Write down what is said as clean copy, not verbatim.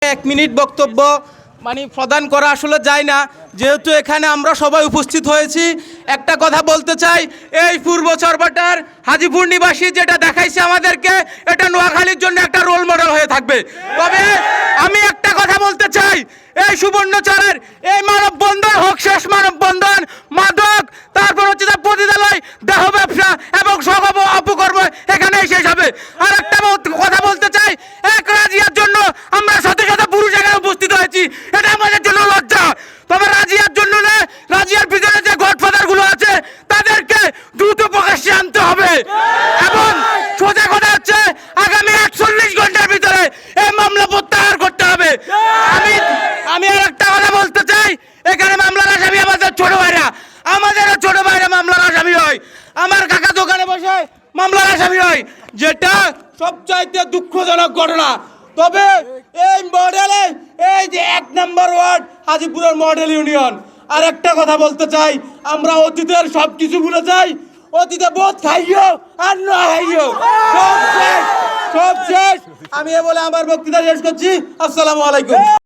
এক মিনিট বক্তব্য প্রদান করা আসলে যায় না, যেহেতু এখানে আমরা সবাই উপস্থিত হয়েছি। একটা কথা বলতে চাই, এই পূর্ব চরবাটার হাজীপুর নিবাসী যেটা দেখাইছে আমাদেরকে, এটা নোয়াখালীর জন্য একটা রোল মডেল হয়ে থাকবে। তবে আমি একটা কথা বলতে চাই, এই সুবর্ণচরের এই মানববন্ধন হোক শেষ মানববন্ধন, মাদক তারপর হচ্ছে পতিতালয়, দেহ ব্যবসা এবং সগব অপকর্ম এখানেই শেষ হবে। আর একটা কথা বলতে চাই, এক রাজিয়ার জন্য আমরা শত শত পুরুষ এখানে উপস্থিত হয়েছি, এটা আমাদের জন্য লজ্জা। তবে রাজিয়ার জন্য না, রাজিয়ার পিছনে যে গডফাদার গুলো আছে তাদেরকে দ্রুত প্রকাশ্যে আনতে হবে। এবং সোজা কথা হচ্ছে, আগামী 48 ঘন্টার ভিতরে এই মামলা প্রত্যাহার করতে হবে। আমি আর একটা কথা বলতে চাই, এখানে মামলার আসামি আমাদের ছোট ভাইরা, আমাদেরও ছোট ভাইরা মামলার আসামি হয়। আমার কাকা দোকানে বসে মামলার আসামি হয়, যেটা সবচাইতে দুঃখজনক ঘটনা। তবে এই মডেলে, এই যে 1 নম্বর ওয়ার্ড হাজীপুরের মডেল ইউনিয়ন, আর একটা কথা বলতে চাই, আমরা অতীতের সব কিছু ভুলে যাই। অতীতে বোধ খাইও আর না খাইও, সব শেষ। আমি বলে আমার বক্তৃতা শেষ করছি। আসসালামু আলাইকুম।